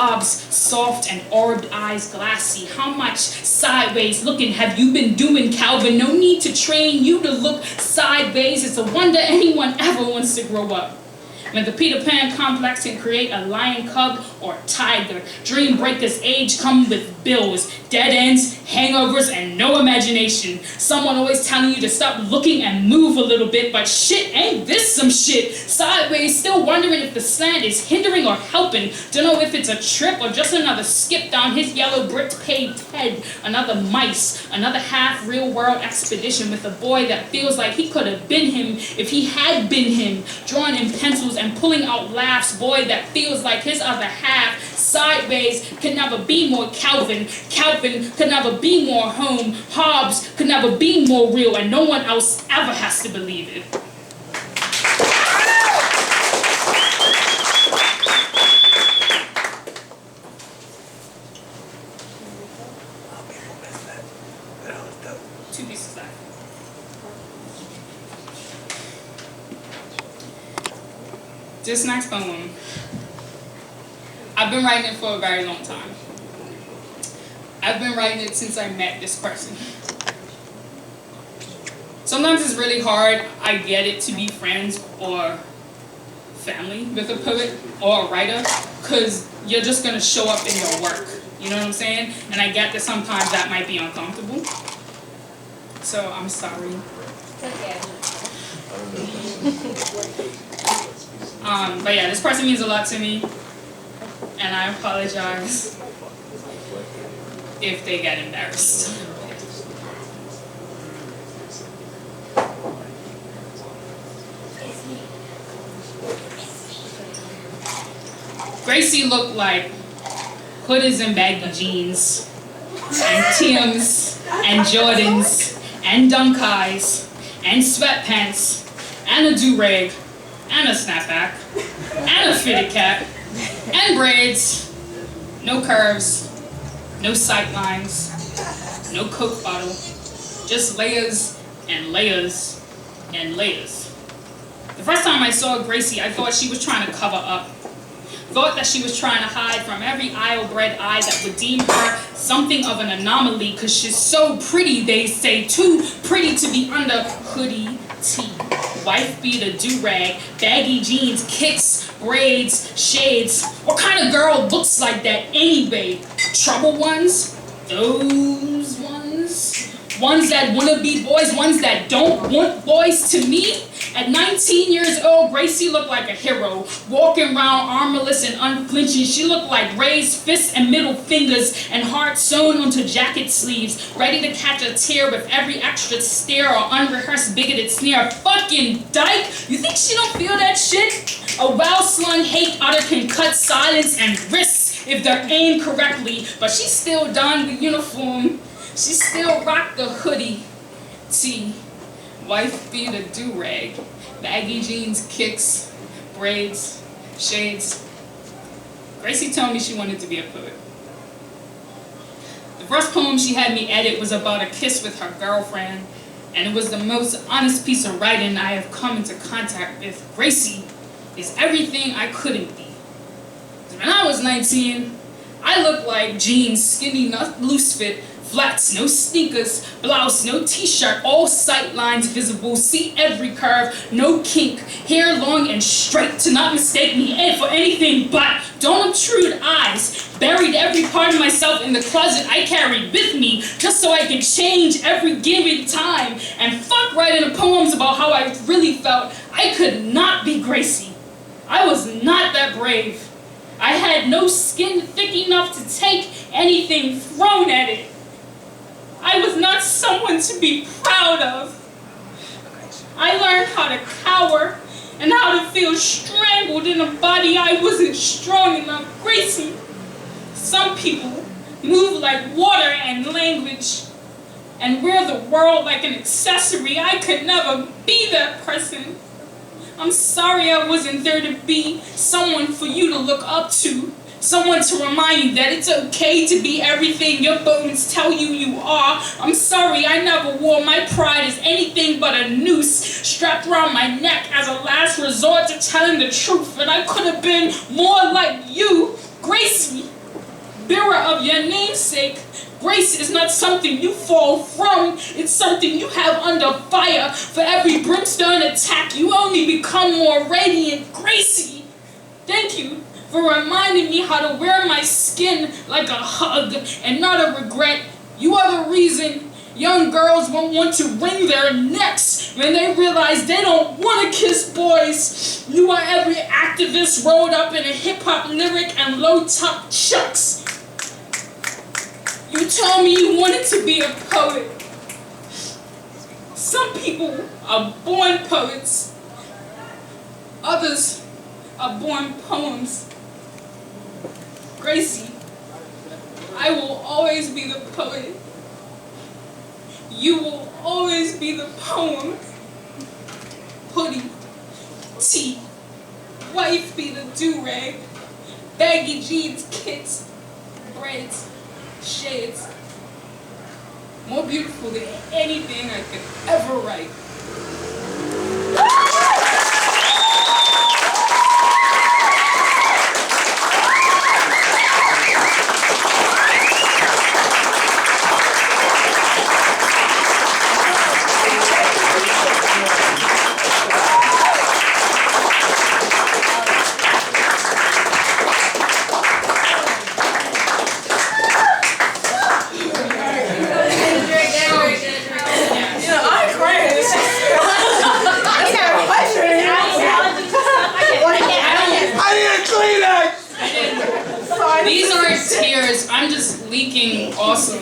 Hobbs, soft and orbed eyes glassy. How much sideways looking have you been doing, Calvin? No need to train you to look sideways. It's a wonder anyone ever wants to grow up. When the Peter Pan complex can create a lion cub or tiger, dream breakers age come with bills, dead ends, hangovers, and no imagination. Someone always telling you to stop looking and move a little bit, but shit, ain't this some shit? Sideways, still wondering if the slant is hindering or helping. Don't know if it's a trip or just another skip down his yellow brick paved head. Another mice, another half real world expedition with a boy that feels like he could have been him if he had been him. Drawing in pencils and pulling out laughs, boy that feels like his other half. Sideways could never be more Calvin. Calvin could never be more home. Hobbs could never be more real, and no one else ever has to believe it. Two pieces back. This next poem, I've been writing it for a very long time. I've been writing it since I met this person. Sometimes it's really hard, I get it, to be friends or family with a poet or a writer, because you're just going to show up in your work. You know what I'm saying? And I get that sometimes that might be uncomfortable. So I'm sorry. Okay. But yeah, this person means a lot to me, and I apologize if they get embarrassed. Gracie looked like hoodies and baggy jeans, and Tims, and Jordans, and dunk eyes, and sweatpants, and a do-rag, and a snapback, and a fitted cap, and braids, no curves, no sight lines, no Coke bottle, just layers and layers and layers. The first time I saw Gracie, I thought she was trying to cover up. Thought that she was trying to hide from every aisle-bred eye that would deem her something of an anomaly, because she's so pretty, they say, too pretty to be under hoodie tee. Wife beater, do-rag, baggy jeans, kicks, braids, shades. What kind of girl looks like that anyway? Trouble ones? Those ones? Ones that wanna be boys, ones that don't want boys to me? At 19 years old, Gracie looked like a hero, walking around armorless and unflinching. She looked like raised fists and middle fingers and heart sewn onto jacket sleeves, ready to catch a tear with every extra stare or unrehearsed bigoted sneer. Fucking dyke! You think she don't feel that shit? A well-slung hate utter can cut silence and wrists if they're aimed correctly, but she still donned the uniform. She still rocked the hoodie tee. Wife beater, do-rag, baggy jeans, kicks, braids, shades. Gracie told me she wanted to be a poet. The first poem she had me edit was about a kiss with her girlfriend, and it was the most honest piece of writing I have come into contact with. Gracie is everything I couldn't be. When I was 19, I looked like jeans, skinny, loose fit, flats, no sneakers, blouse, no t-shirt, all sight lines visible, see every curve, no kink, hair long and straight, to not mistake me for anything but, don't obtrude eyes, buried every part of myself in the closet I carried with me, just so I can change every given time, and fuck writing the poems about how I really felt. I could not be Gracie. I was not that brave. I had no skin thick enough to take anything thrown at it. I was not someone to be proud of. I learned how to cower and how to feel strangled in a body I wasn't strong enough. Gracie, some people move like water and language and wear the world like an accessory. I could never be that person. I'm sorry I wasn't there to be someone for you to look up to. Someone to remind you that it's okay to be everything your bones tell you you are. I'm sorry I never wore my pride as anything but a noose strapped around my neck as a last resort to telling the truth. And I could have been more like you. Great Gracie, bearer of your namesake, grace is not something you fall from. It's something you have under fire. For every brimstone attack, you only become more radiant. Gracie, thank you for reminding me how to wear my skin like a hug and not a regret. You are the reason young girls won't want to wring their necks when they realize they don't want to kiss boys. You are every activist rolled up in a hip-hop lyric and low-top chucks. You told me you wanted to be a poet. Some people are born poets. Others are born poems. Gracie, I will always be the poet. You will always be the poem. Hoodie, tee, wife be the do-rag, baggy jeans, kits, braids, shades. More beautiful than anything I could ever write. These aren't tears, I'm just leaking awesome.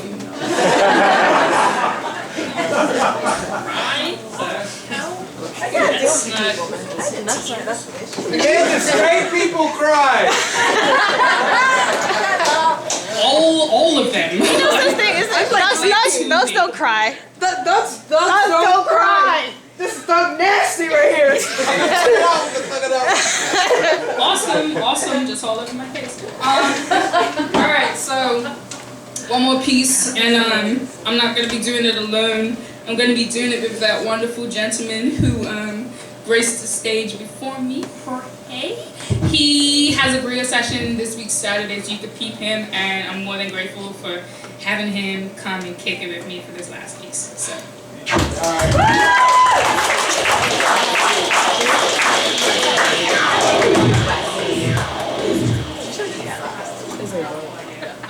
Right? That's not... Again, the straight people cry! All of them. You know something? Those don't cry. Those don't cry! This is so nasty right here! Awesome, just all over my face. Alright, so one more piece, and I'm not going to be doing it alone. I'm going to be doing it with that wonderful gentleman who graced the stage before me. He has a Griot session this week Saturday, so you can peep him, and I'm more than grateful for having him come and kick it with me for this last piece. So.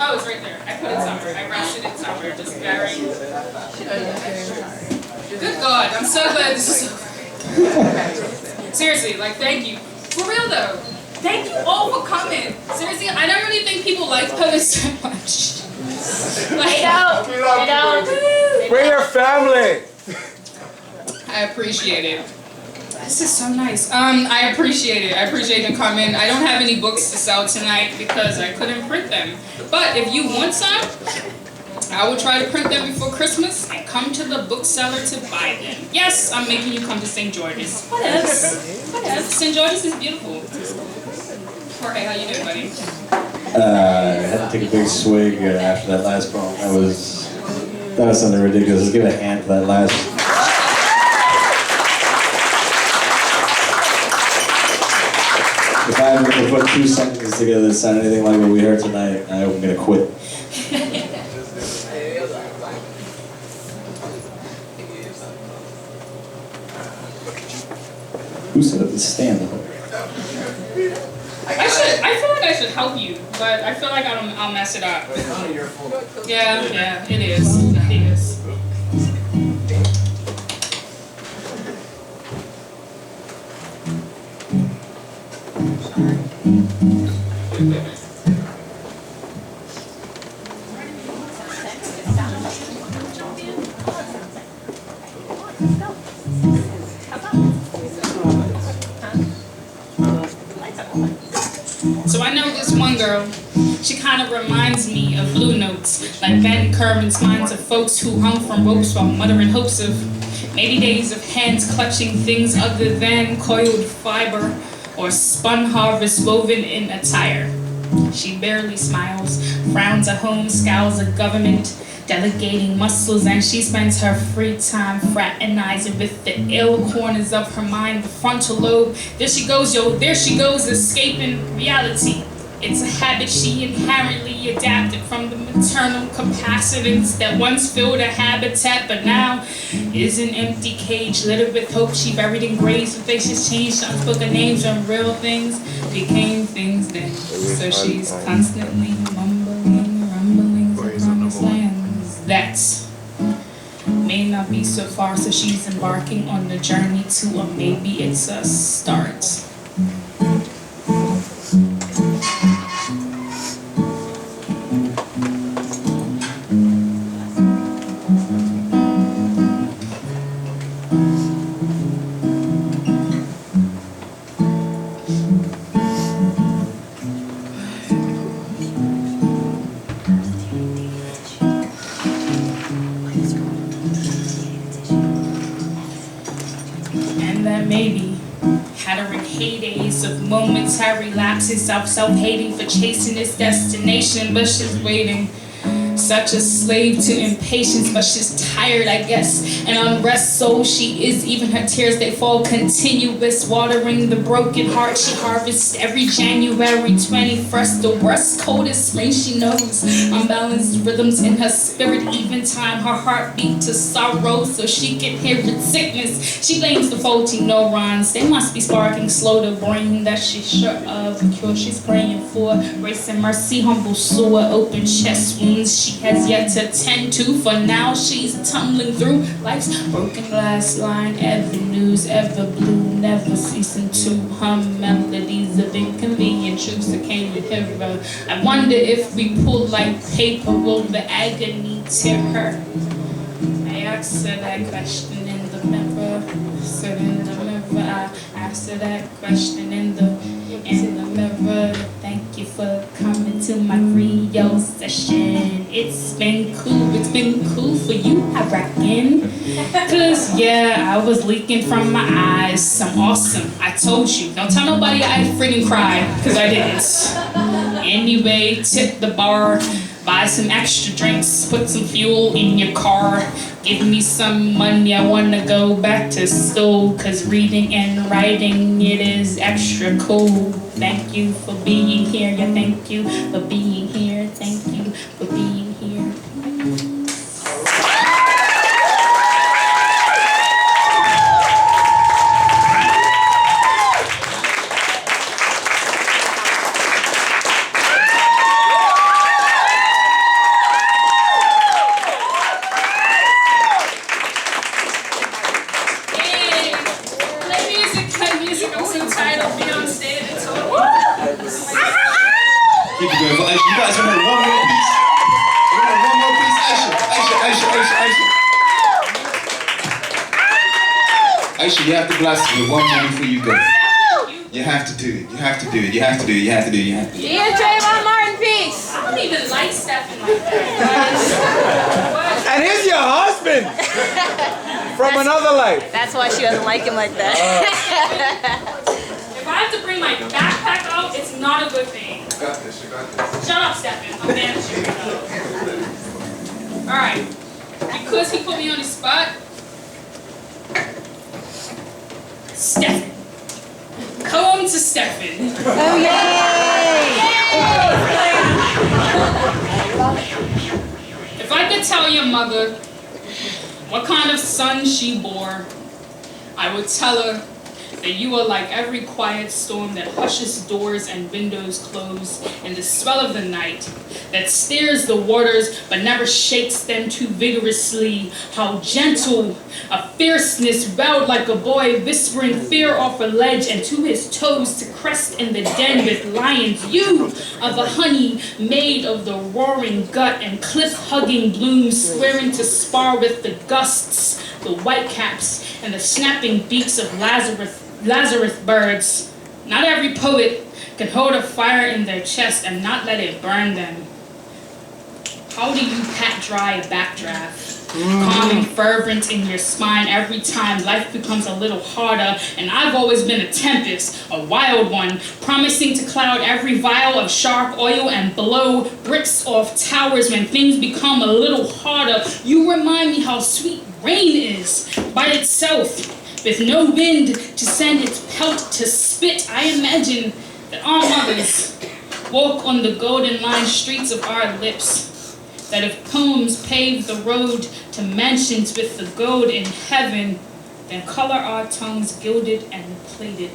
Oh, it's right there. I put it somewhere. I rested it somewhere. Just very... Good God, I'm so glad this is over. Seriously, like, thank you. For real, though. Thank you all for coming. Seriously, I don't really think people like poets so much. Like, Bring your family! I appreciate it. This is so nice. I appreciate it. I appreciate them coming. I don't have any books to sell tonight because I couldn't print them. But if you want some, I will try to print them before Christmas and come to the bookseller to buy them. Yes, I'm making you come to St. George's. What else? What else? St. George's is beautiful. Jorge, how you doing, buddy? I had to take a big swig after that last poem. That was something ridiculous. Let's give a hand for that last. If I'm going to put two sentences together that sound anything like what we heard tonight, I'm going to quit. Who set up the stand? I feel like I should help you, but I feel like I'll mess it up. Yeah, it is. It is. So I know this one girl, she kind of reminds me of Blue Notes, like Ben Kerman's minds of folks who hung from ropes while muttering hopes of maybe days of hands clutching things other than coiled fiber or spun harvest woven in attire. She barely smiles, frowns at home, scowls at government, delegating muscles, and she spends her free time fraternizing with the ill corners of her mind, the frontal lobe. There she goes, escaping reality. It's a habit she inherently adapted from the maternal capacitance that once filled a habitat, but now is an empty cage littered with hope she buried in graves. Her faces changed, unspoken names on real things became things then. So she's constantly mumbling, rumbling the promised lands. That's may not be so far, so she's embarking on the journey to, or maybe it's a start. Maybe hattering heydays of momentary lapses of self-hating for chasing its destination, but she's waiting. Such a slave to impatience, but she's tired, I guess. An unrest soul she is, even her tears they fall continuous, watering the broken heart she harvests every January 21st. The worst, coldest spring she knows. Unbalanced rhythms in her spirit, even time her heartbeat to sorrow, so she can hear its sickness. She blames the faulty neurons. They must be sparking slow the brain that she's sure of. The cure she's praying for. Grace and mercy, humble sore, open chest wounds she has yet to tend to. For now she's tumbling through life's broken glass line avenues, ever blue, never ceasing to hum melodies of inconvenient truths that came with her. I wonder if we pull like paper, will the agony tear her? I asked her that question in the mirror. Stood in the mirror, I asked her that question in the mirror. Thank you for coming to my Griot session. It's been cool for you, I reckon. Cause yeah, I was leaking from my eyes. I'm awesome, I told you. Don't tell nobody I freaking cried, cause I didn't. Anyway, tip the bar, buy some extra drinks, put some fuel in your car. Give me some money, I wanna go back to school, cause reading and writing, it is extra cool. Thank you for being here, yeah, thank you for being here, thank you for being here. You guys want one more piece? You want one more piece? Aisha, you have to blast me one more before you go. You have to do it. You have to do it. You have to do it. You have to do it. You have to do it. Trayvon Martin piece. I don't even like Stephen like that. And he's your husband from another life. That's why she doesn't like him like that. If I have to bring my backpack out, it's not a good thing. You got this. You got this. Shut up, Stephen. I'm managing you. Alright. Because he put me on the spot. Stephen. Come to Stephen. Oh, If I could tell your mother what kind of son she bore, I would tell her that you are like every quiet storm that hushes doors and windows closed in the swell of the night, that stirs the waters but never shakes them too vigorously. How gentle a fierceness welled like a boy whispering fear off a ledge and to his toes to crest in the den with lions. You are the honey made of the roaring gut and cliff-hugging blooms swearing to spar with the gusts, the whitecaps, and the snapping beaks of Lazarus birds. Not every poet can hold a fire in their chest and not let it burn them. How do you pat dry a backdraft? Calm and fervent in your spine every time life becomes a little harder. And I've always been a tempest, a wild one, promising to cloud every vial of sharp oil and blow bricks off towers when things become a little harder. You remind me how sweet rain is by itself, with no wind to send its pelt to spit. I imagine that our mothers walk on the golden lined streets of our lips. That if poems pave the road to mansions with the gold in heaven, then color our tongues gilded and plated.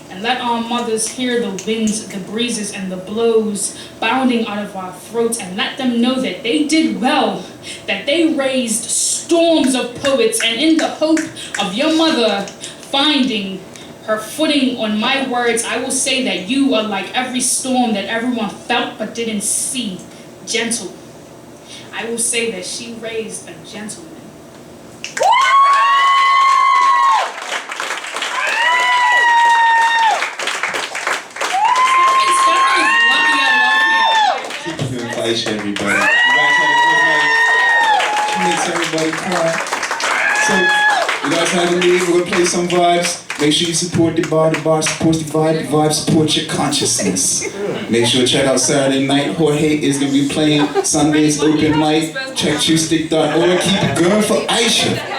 And let our mothers hear the winds, the breezes, and the blows bounding out of our throats, and let them know that they did well, that they raised storms of poets, and in the hope of your mother finding her footing on my words, I will say that you are like every storm that everyone felt but didn't see, gentle. I will say that she raised a gentleman. Yesha, everybody. You guys had a good night. She makes everybody cry. So, you guys have a meeting. We're gonna play some vibes. Make sure you support the bar supports the vibe supports your consciousness. Make sure to check out Saturday night. Jorge is gonna be playing Sundays open mic. Check Chewstick.org. Keep it going for Yesha.